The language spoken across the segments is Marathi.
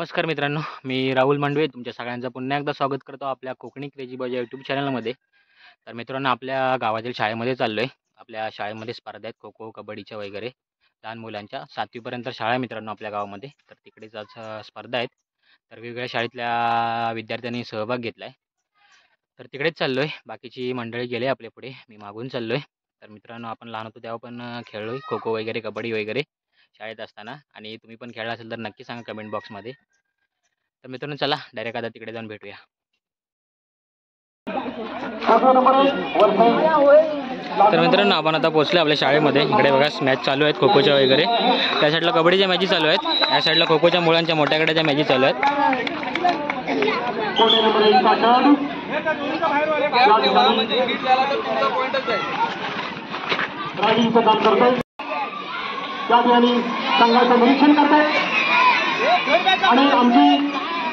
नमस्कार मित्रांनो, मी राहुल मांडवे तुमच्या सगळ्यांचं पुन्हा एकदा स्वागत करतो आपल्या कोकणी क्रेझी बॉय यूट्यूब चॅनलमध्ये. तर मित्रांनो, आपल्या गावातील शाळेमध्ये चाललो आहे. आपल्या शाळेमध्ये स्पर्धा आहेत खो खो, कबड्डीच्या वगैरे लहान मुलांच्या 7वी पर्यंत शाळा आहे मित्रांनो आपल्या गावामध्ये. तर तिकडेच आज स्पर्धा आहेत. तर वेगवेगळ्या शाळेतल्या विद्यार्थ्यांनी सहभाग घेतला आहे. तर तिकडेच चाललो आहे. बाकीची मंडळी गेले आपल्या पुढे, मी मागून चाललो आहे. तर मित्रांनो, आपण लहान होतो तेव्हा पण खेळलो आहे खो खो वगैरे, कबड्डी वगैरे शाळेत असताना. आणि तुम्ही पण खेळला असेल तर नक्की सांगा कमेंट बॉक्समध्ये. तर मित्रांनो, चला डायरेक्ट आता तिकडे जाऊन भेटूया. तर मित्रांनो, आपण आता पोहोचलो आपल्या शाळेमध्ये. इकडे बघा मॅच चालू आहेत खो खोच्या वगैरे. त्या साईडला कबड्डीच्या मॅची चालू आहेत, या साईडला खो खोच्या मुलांच्या मोठ्या गड्याच्या मॅची चालू आहेत. संघाचं निरीक्षण करतायत आणि आमची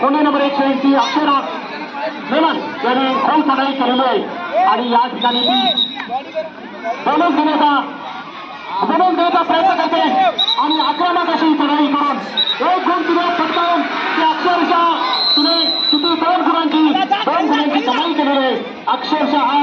कोणी नंबर 1 खेळची अक्षरा मेमन यांनी खूप चढाई केलेली आहे आणि या ठिकाणी ती बोनस देण्याचा प्रयत्न करते आणि आक्रमक अशी चढाई करून 1 गुण तिने पटकावून ती अक्षरशः तिने किती 2 गुणांची कमाई केलेली आहे. अक्षरशः हा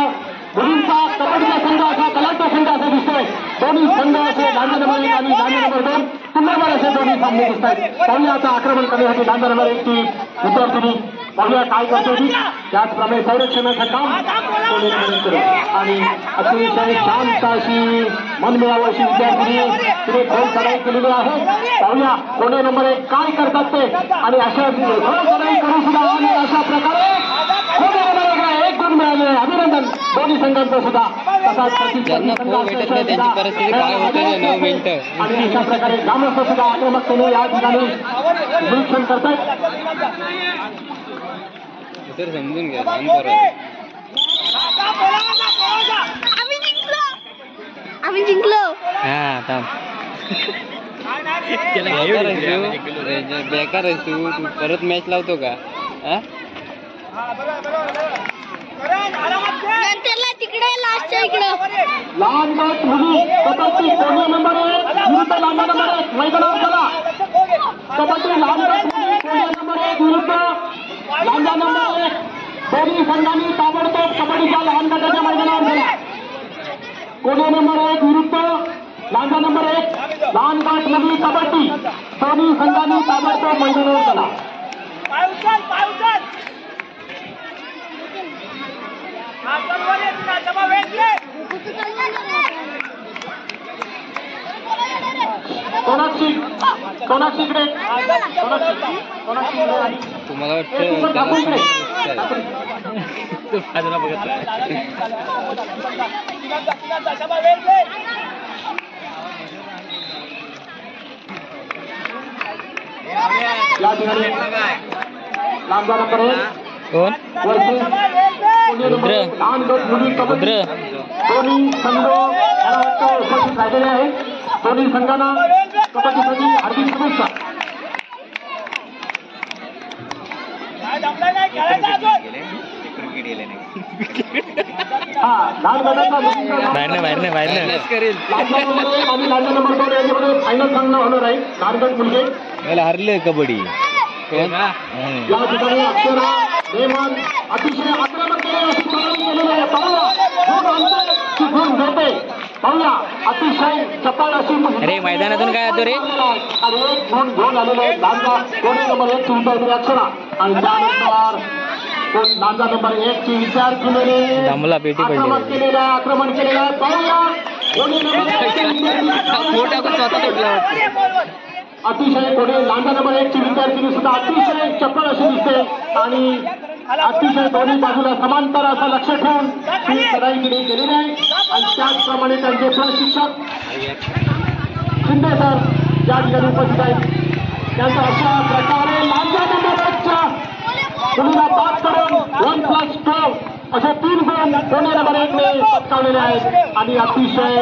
मुलींचा कबड्डीचा संघ असा कलाचा संघ असा दिसतोय. दोन्ही संघ असे लांजा नंबर 1 आणि लांजा नंबर 2 पुन्हा असे दोन्ही सामने दिसत आहेत. पाहूया आता आक्रमण करण्यासाठी लांजा नंबर 1 ची विद्यार्थिनी पाहूया काय करते होती. त्याचप्रमाणे संरक्षणाचं काम करू आणि अतिशय शांत अशी मनमिळावू अशी विद्यार्थिनी तिने खोल चढाई केलेली आहे. पाहूया कोणी नंबर 1 काय करतात ते आणि अशा खोल चढाई करू सुद्धा आणि अशा प्रकारे कोणी नंबर 1 1 गुण मिळाले. अभिनंदन दोन्ही संघांचं सुद्धा. तसाच आणि अशा प्रकारे ग्रामस्थ सुद्धा आक्रमकतेने या ठिकाणी निरीक्षण करतात. समजून घ्या आम्ही जिंकलो. बेकार आहेस तू परत मॅच लावतो का? तिकडे लास्टच्या इकडे लहान गट मुली कबड्डी कोणी नंबर 1 विरुद्ध लांजा नंबर 1 मैदानावर चला. कबड्डी लहान गट मुली कोणी नंबर 1 विरुद्ध लांजा नंबर 1 दोन्ही संघांनी ताबडतोब कबड्डीच्या लहान गटाच्या मैदानावर चला. कोणी नंबर 1 विरुद्ध लांजा नंबर 1 लहान गट मुली कबड्डी दोन्ही संघांनी ताबडतोब मैदानावर चला. कोणाची इकडे तुम्हाला वाटतं या ठिकाणी लांजा नंबर 1 कोण? लहान गट मुली कबड्डी दोन्ही संघ मला वाटतं उपस्थित राहिलेले आहेत. दोन्ही संघांना कबड्डीसाठी हार्दिक शुभेच्छा. आणि लांजा नंबर 2 याच्यामध्ये फायनल सामना होणार आहे. लहान गट मुलगे हरले कबड्डी. या ठिकाणी अक्षरा मेमन अतिशय आक्रमकतेने अशी चढाई केलेली आहे. गुण घेते. पाहूया अतिशय चपळ अशी अरे मैदानातून काय होतो रे आणि 1 गुण घेऊन आलेले आहे. लांजा कोणी नंबर 1 ची विद्यार्थी अक्षरा आणि त्यानंतर लांजा नंबर 1 ची विद्यार्थिनीने दमला पेटी पडली आक्रमण केलेलं आहे. पाहूया कोणी अतिशय पुढे लांजा नंबर 1 ची विद्यार्थिनी सुद्धा अतिशय चपळ अशी दिसते आणि अतिशय दोन्ही बाजूला समांतर असं लक्ष ठेवून ही चढाई केलेली आहे. आणि त्याचप्रमाणे त्यांचे प्रशिक्षक शिंदे सर या ठिकाणी उपस्थित आहेत. त्यांचा अशा प्रकारे लांजा नंबर 1 च्या मुलीला बाद करून 1+2 असे 3 गुण कोणी नंबर 1 ने पटकावलेले आहेत आणि अतिशय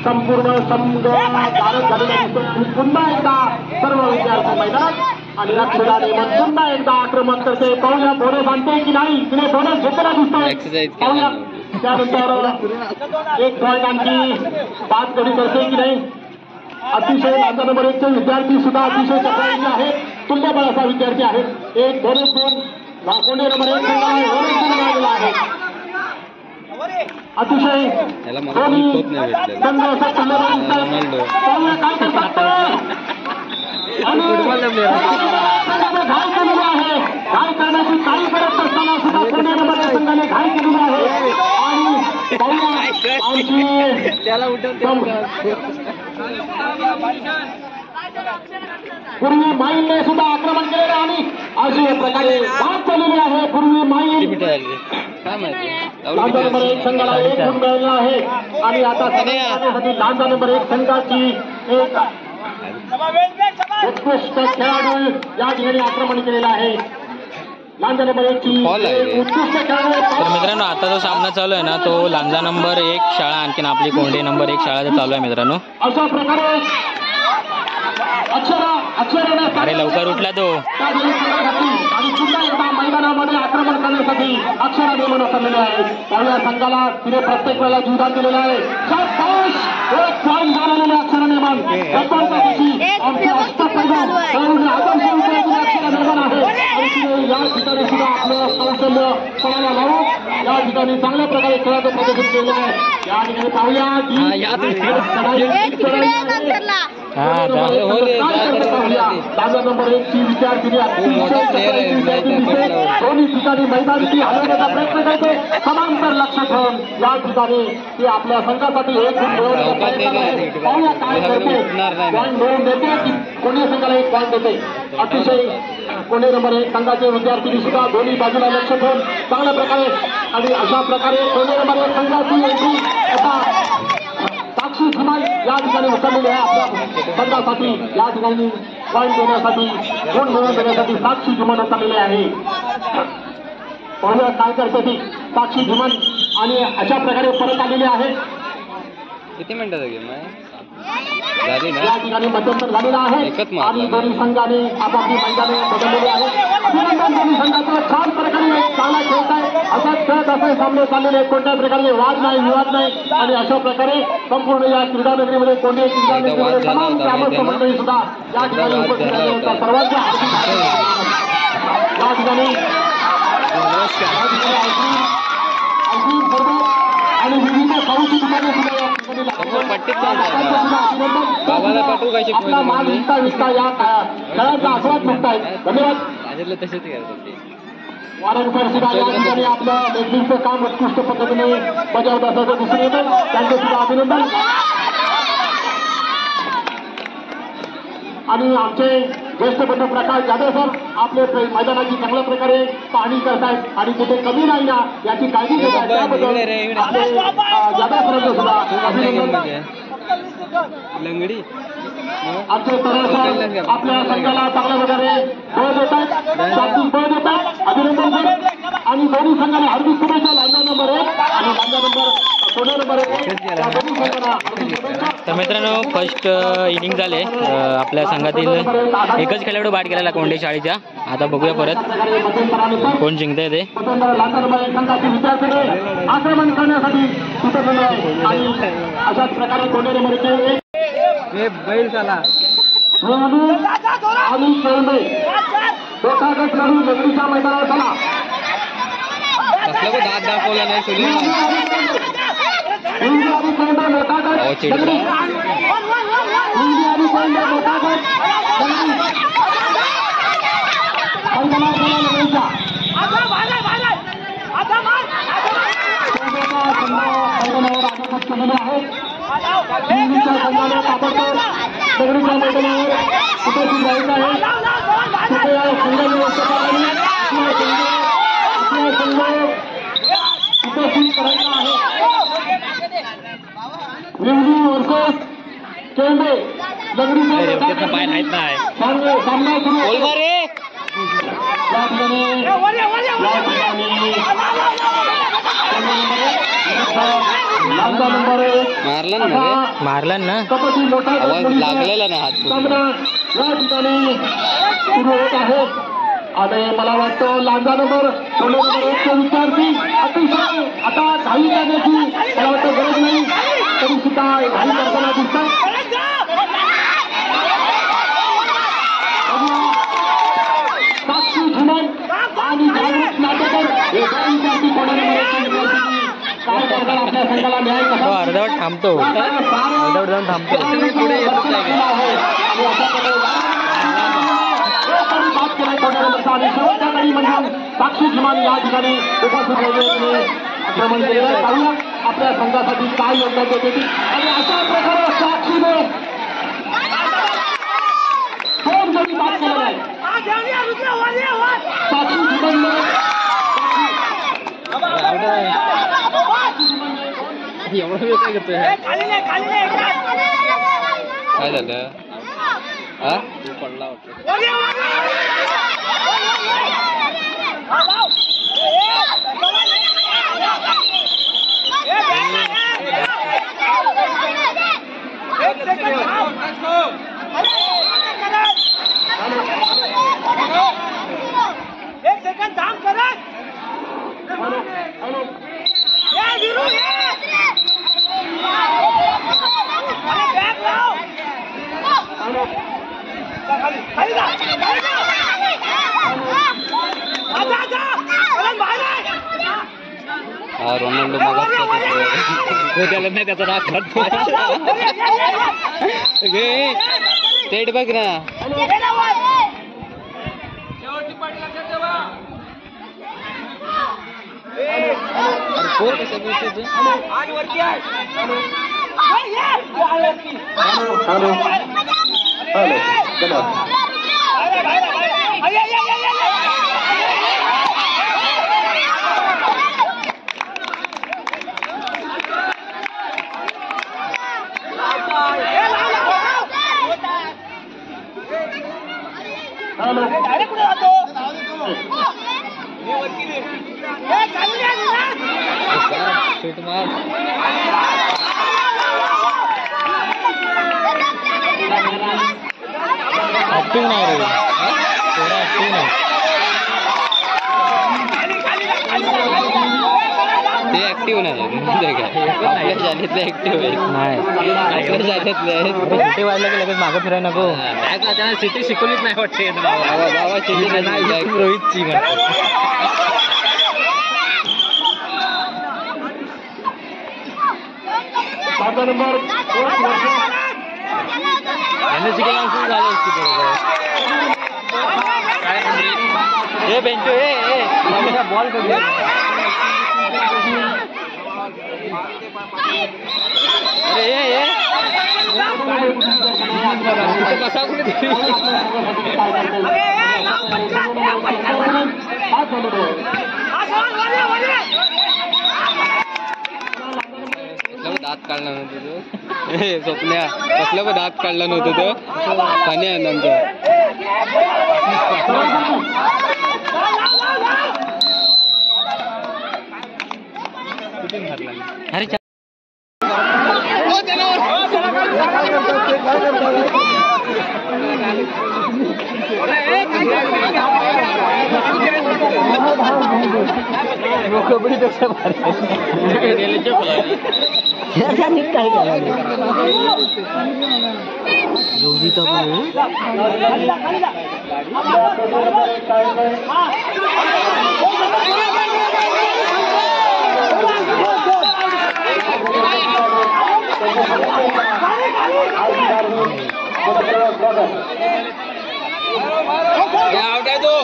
संपूर्ण संघ भारत झालेला दिसतोय. आणि पुन्हा एकदा सर्व विद्यार्थी मैदानात आणि अक्षरा मेमन पुन्हा एकदा आक्रमण करते. पाहूया बोनस आणते की नाही. तिने बोनस घेतलेला दिसतोय. पाहूया त्यानंतर 1 पॉईंट आणखी 5 गडी करते की नाही. अतिशय लांजा नंबर 1 चे विद्यार्थी सुद्धा अतिशय चपळाईचे आहेत. तुल्यबळ असा विद्यार्थी आहे. एक बोनस दोन कोंडे नंबर 1 संघाला आहे. अतिशय त्याला मला होत नाही भेटलं. संघ असा तुल्यबळ रोनाल्डो. काय करतात घाय केलेली आहे. घाय करण्याची काही गरज नसताना सुद्धा कोंडे नंबर 1 संघाने घाय केलेली आहे. आणि आमची त्याला पूर्वी माईने सुद्धा आक्रमण केलेलं आणि अशा प्रकारे बाद चाललेली आहे. पूर्वी माई काय माहिती लांजा नंबर 1 संघाला 1 गुण मिळालेला आहे. आणि आता साठी लांजा नंबर 1 संघाची एक उत्कृष्ट खेळाडू या ठिकाणी आक्रमण केलेलं आहे. लांजा नंबर 1 ची उत्कृष्ट खेळाडू. तर मित्रांनो आता जो सामना चालू आहे ना तो लांजा नंबर 1 शाळा आणखीन आपली कोंडे नंबर 1 शाळा चालू आहे मित्रांनो. अशा प्रकारे अरे लवकर उठला तो. आणि पुन्हा एकदा मैदानामध्ये आक्रमण करण्यासाठी अक्षरा नियमन चाललेले आहे. त्यावेळेला संघाला तिने प्रत्येक वेळेला जीवदान दिलेलं आहे. एक पॉईंट झालेले अक्षरा नियमन अक्षरा निर्माण आहे. आणि तिने या ठिकाणी सुद्धा आपलं कौशल्य पणाला लावून या ठिकाणी चांगल्या प्रकारे खेळाचं प्रदर्शन केलेलं आहे. या ठिकाणी पाहूया ताजा नंबर 1 ची विद्यार्थिनी दोन्ही ठिकाणी मैदानी हलवण्याचा प्रयत्न करते. समांतर लक्ष ठेवून या ठिकाणी ती आपल्या संघासाठी एक गुण मिळवण्याचा प्रयत्न करते. पाहूया काय करते. पॉईंट मिळवून देते की कोणी संघाला 1 पॉईंट देते. अतिशय कोणी नंबर 1 संघाचे विद्यार्थी सुद्धा दोन्ही बाजूला लक्ष ठेवून चांगल्या प्रकारे आणि अशा प्रकारे कोणी नंबर 1 संघाची एंट्री आता साक्षी धमाल या ठिकाणी उचललेली आहे. आपल्या संघासाठी या ठिकाणी पॉईंट देण्यासाठी गुण मिळवून देण्यासाठी साक्षी धुमन उचललेले आहे. पाहूया काय करते ती साक्षी धुमन आणि अशा प्रकारे परत आलेली आहे. किती मिनिटाचा गेम आहे झाली ना. या ठिकाणी मध्यंतर झालेला आहे आणि दोन्ही संघाने आपापली मैदाने बदललेली आहेत. अभिनंदन दोन्ही संघाचं छान प्रकारे चांगला खेळत आहे. असाच खेळत असे सामने चाललेले कोणत्याही प्रकारे वाद नाही विवाद नाही आणि अशा प्रकारे संपूर्ण या क्रीडा नगरीमध्ये कोणत्याही क्रीडा नगरीमध्ये तमाम ग्रामस्थ मंडळी सुद्धा या ठिकाणी उपस्थित झालेल्या सर्वांच्या या ठिकाणी आणि विविध खाऊची दुकाने सुद्धा आपला माल विकता विकता या खेळाचा आस्वाद घेतायत. धन्यवाद. तसेच करतात वारंवार सुद्धा या ठिकाणी आपलं लेखणीचं काम उत्कृष्ट पद्धतीने बजावत असल्याचं दिसून येतं. त्यांचं सुद्धा अभिनंदन. आणि आमचे ज्येष्ठ बंधू प्रकाश जाधव सर आपले मैदानाची चांगल्या प्रकारे पाहणी करतायत आणि तिथे कमी नाही ना याची काळजी घेत आहेत. त्याबद्दल आपले जाधव सरांचं सुद्धा अभिनंदन. लंगडी आमचे तरुण सर आपल्या संघाला चांगल्या प्रकारे बळ देत आहेत. शाब्दिक बळ देत आहेत. अभिनंदन सर. आणि दोन्ही संघाने हार्दिक शुभेच्छा. लांजा नंबर 1 आणि लांजा नंबर कोणी नंबर 1 या दोन्ही संघांना हार्दिक शुभेच्छा. तर मित्रांनो फर्स्ट इनिंग झाले. आपल्या संघातील एकच खेळाडू बाद केलेला कोंडे शाळेच्या. आता बघूया परत कोण जिंकतंय ते. लांजा नंबर 1 संघाचे विद्यार्थी आक्रमण करण्यासाठी सुटलेले आहे आणि अशाच प्रकारे कोणी नंबर 1 बैल झाला आणि खेळणे दोघांगत लढू नगरीच्या मैदानावर झाला. कसलं को दात दाखवला नाही सुनील संघाने ताबडतोब दगडीच्या मैदानावर उपस्थित जायचं आहे. तिथे या संघ व्यवस्थापकांनी आपला संघ उपस्थित करायचा आहे. रिंगणी वर्सेस केंद्रे दगडीच्या पाय नाहीत नाही सामना सुरू या ठिकाणी मारला ना कबड्डी मोठा आवाज लागलेला ना हात सामना या ठिकाणी सुरू होत आहे. आणि मला वाटतं लांजा नंबर 1 विद्यार्थी अतिशय आता घाई करण्याची मला वाटतं गरज नाही तरी सुद्धा घाई करताना दिसतात. थांबतो अर्धवट जाऊन थांबतो पुढे येतच नाही. साक्षी धीमान या ठिकाणी उपस्थित राहिले आक्रमण केलेलं आहे. पाहूया आपल्या संघासाठी काय योगदान देते ती. आणि अशा प्रकारे साक्षीने 2 गडी बाद केलेला आहे. साक्षी धीमानने एवढं वेळ काय करतोय? काय झालं? हा तू पडला वाटतं. एक सेकंड थांब करत बॅग लाव खाली जा हा रोनाल्डो मगाच त्याला नाही त्याचा राग काढतो. स्टेट बघ ना. आज वरती आहे शूट मार. ऍक्टिव्ह नाही रे थोडा ऍक्टिव्ह नाही. ते ऍक्टिव्ह नाही आपल्या शाळेतले ऍक्टिव्ह आहेत. नाही आपल्या शाळेतले आहेत. सिटी वाढलं की लगेच मागं फिरायला नको. त्यांना सिटी शिकवलीच नाही वाटते. बाबा सिटी नाही रोहितची नंबर यांनी शिकायला सुरू झालं असती बरोबर. हे बेंचो हे बॉल कधी अरे कसा कुठे दात काढला नव्हतं तो. स्वप्न्या कसलं पण दात काढला नव्हतं तो. पाणी आहे नंतर अरे कबड्डीपेक्षा काय आउट आहे तो.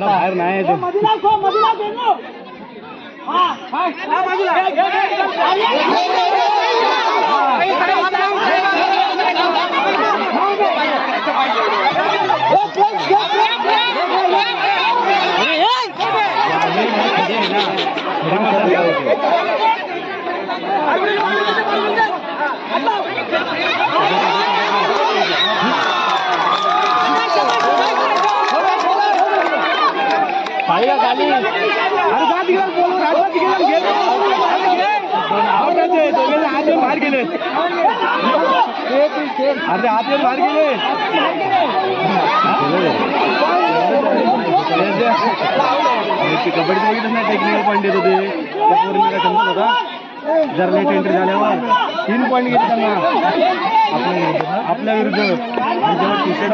बाहेर नाही बाहेर गेले अरे आत बाहेर गेले कबड्डी बघितलं नाही टेक्निकल पॉईंट देत होते त्या पोरींना काय समजत होता. जर लेट एंट्री झाल्यावर 3 पॉईंट घेतले त्यांना आपल्या विरुद्ध. जेव्हा टी-शर्ट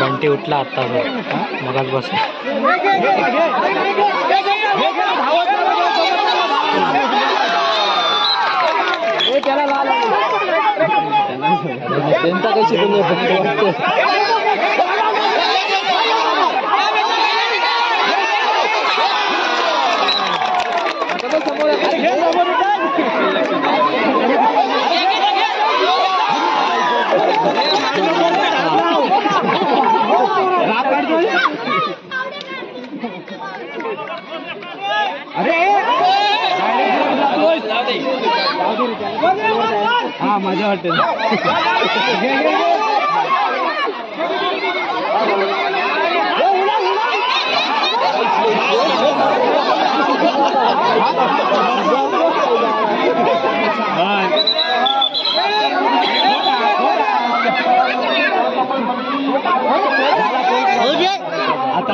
बंटी उठला आता मगाच बस. हा मजा वाटते. आता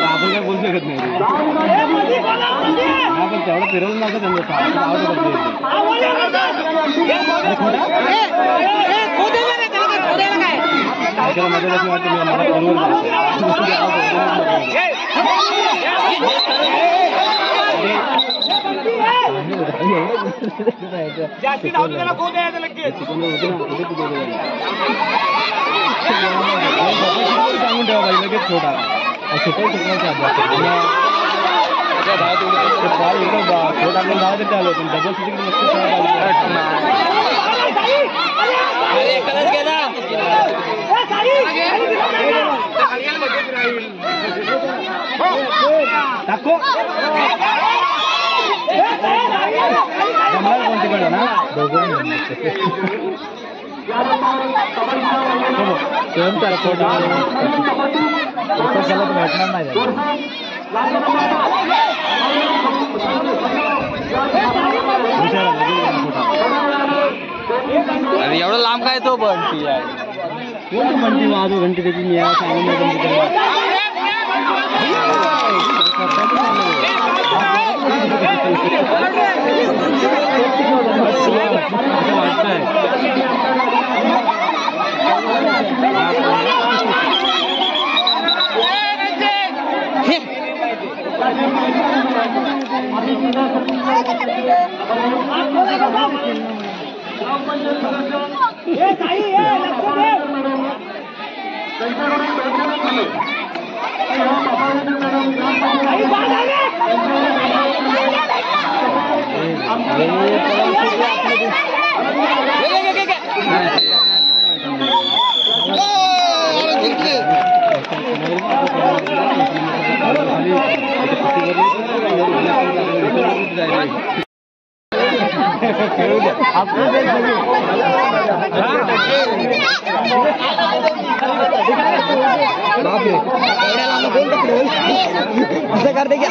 आपण काय बोलू शकत नाही. आपण तेवढं फिरवलं नव्हतं त्यांना. जास्ती धावतो त्याला कोण द्यायचं लगेच. सांगून ठेवा पाहिजे लगेच छोटा छोटा छोटा आपण धावा तरी आलो पण डबल सिटी टाको कोणती कळलं ना दोघं भेटणार नाही. अरे एवढं लांब काय तो बंटी यार. कोणती बंटी 2 घंटे त्याची मी सांगून असं करते की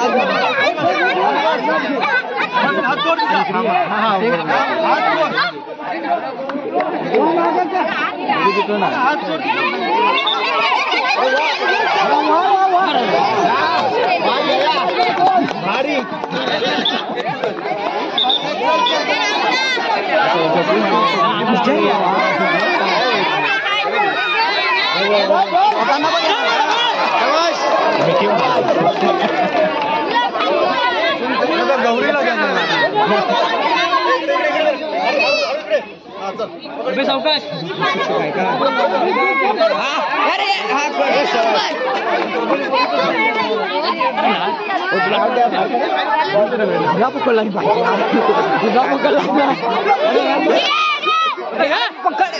गौरीला सावकाश पकड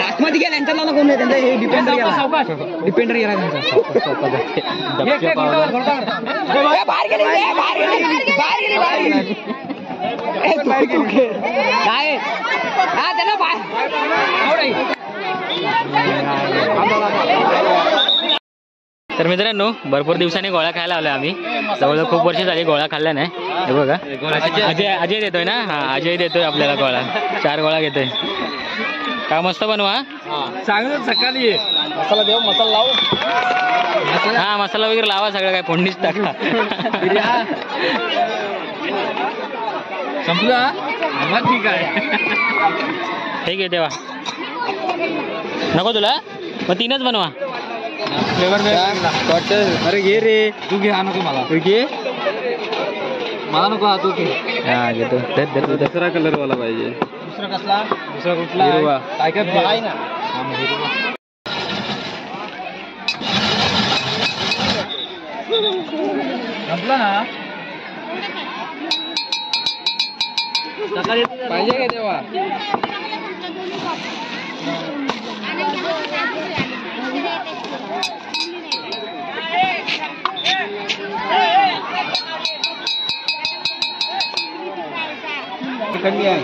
आतमध्ये गेला यांचा नाव कोण नाही त्यांचा हे डिपेंडर गेला त्यांचा काय त्याला तर मित्रांनो भरपूर दिवसांनी गोळा खायला आलोय आम्ही. जवळजवळ खूप वर्ष झाली गोळा खाल्ला नाही. हे बघा अजय देतोय ना. हा अजय देतोय आपल्याला गोळा. 4 गोळा घेतोय. काय मस्त बनवा. चांगलं सकाळी मसाला देऊ मसाला लावू. हा मसाला वगैरे लावा सगळं काय फोडणीच टाका. संपला ठीक आहे. ठीक आहे तेव्हा नको तुला मग 3च बनवा. अरे घे रे तू घे. हा नको मला घे मला नको. हा तू घे. हा घेतो. दुसरा कलर वाला पाहिजे. दुसरा कसला दुसरा कुठला काय काय आहे ना. संपला ना सकाळी पाहिजे का तेव्हा. कमी आहे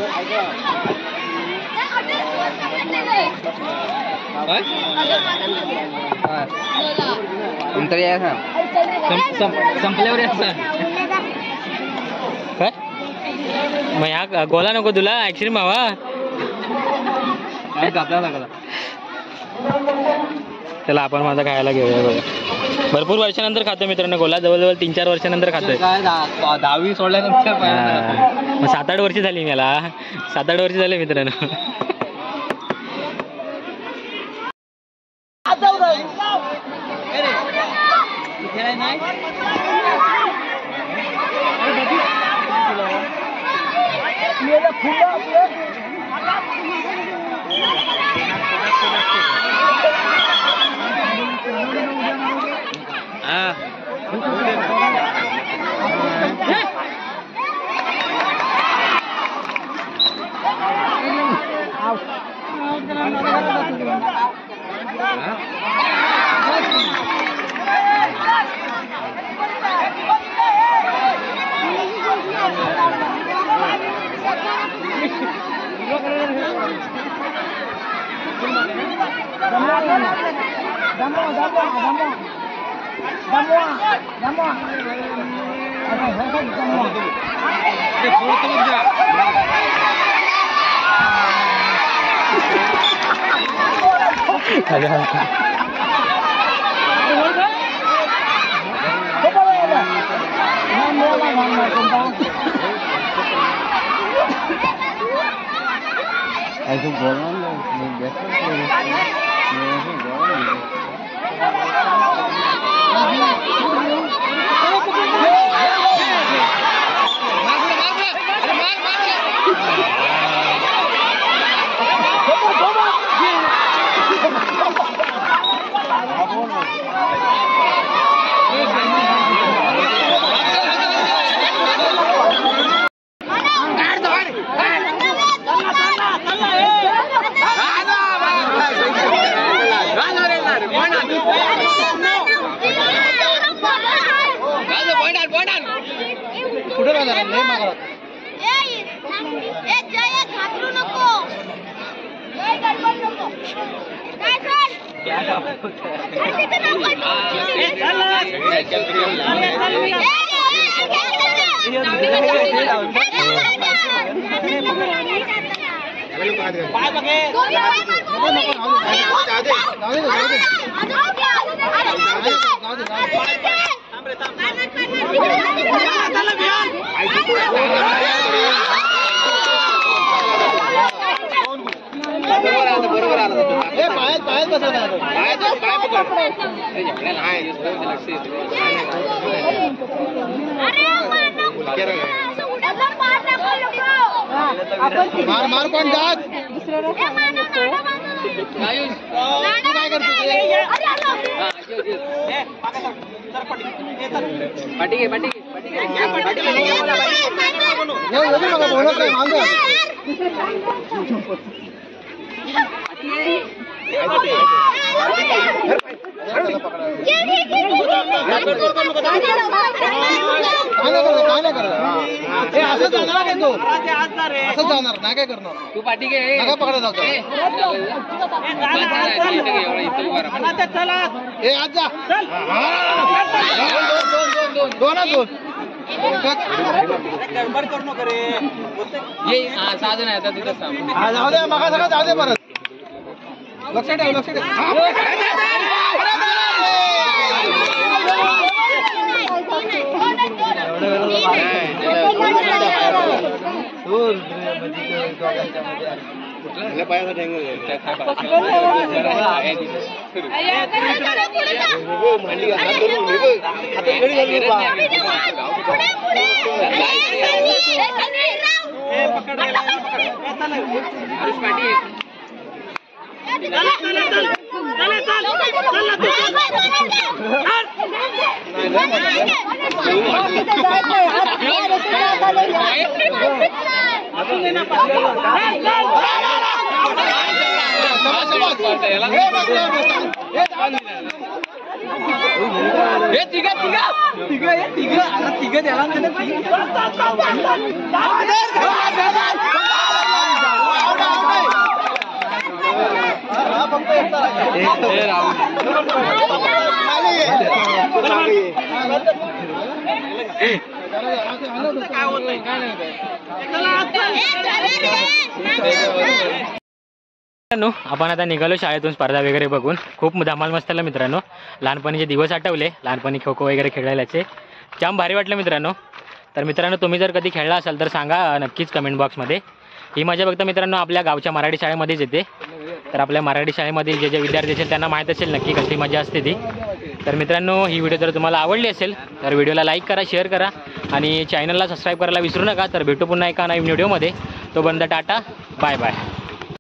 नंतर या संपल्यावर यायचं काय मग ह्या गोला नको तुला आईस्क्रीम हवा. आपल्याला लागला. त्याला आपण माझा खायला घेऊया बघा. भरपूर वर्षानंतर खातो मित्रांनो गोला. जवळजवळ 3-4 वर्षानंतर खातोय. काय 10वी सोडल्यानंतर 7-8 वर्ष झाली मला. 7-8 वर्ष झाले मित्रांनो. मार मार पण जात काय करतो बोलत नाही मांग असं जाणार तो असं जाणार नाही काय करणार तू पाठी घे नका पकडा जातो ए आज जा दोन साधन आहे आता तुझं सांग जाऊ दे मग सगळं जाऊ दे परत लक्ष ठेव लक्ष ठेव आपण आता निघालो शाळेतून स्पर्धा वगैरे बघून. खूप धमाल मस्त आला मित्रांनो. लहानपणीचे दिवस आठवले, लहानपणी खो खो वगैरे खेळायलाचे जाम भारी वाटलं मित्रांनो. तर मित्रांनो तुम्ही जर कधी खेळला असाल तर सांगा नक्कीच कमेंट बॉक्समध्ये. ही मजा बघता मित्रांनो आपल्या गावच्या मराठी शाळेमध्येच येते. तर आपल्या मराठी शाळेमधील जे विद्यार्थी असेल त्यांना माहीत असेल नक्की कसली मजा असते ती. तर मित्रांनो ही व्हिडिओ जर तुम्हाला आवडली असेल तर व्हिडिओला लाईक करा, शेअर करा आणि चॅनलला सबस्क्राईब करायला विसरू नका. तर भेटू पुन्हा एका नवीन व्हिडिओमध्ये. तोपर्यंत टाटा, बाय बाय.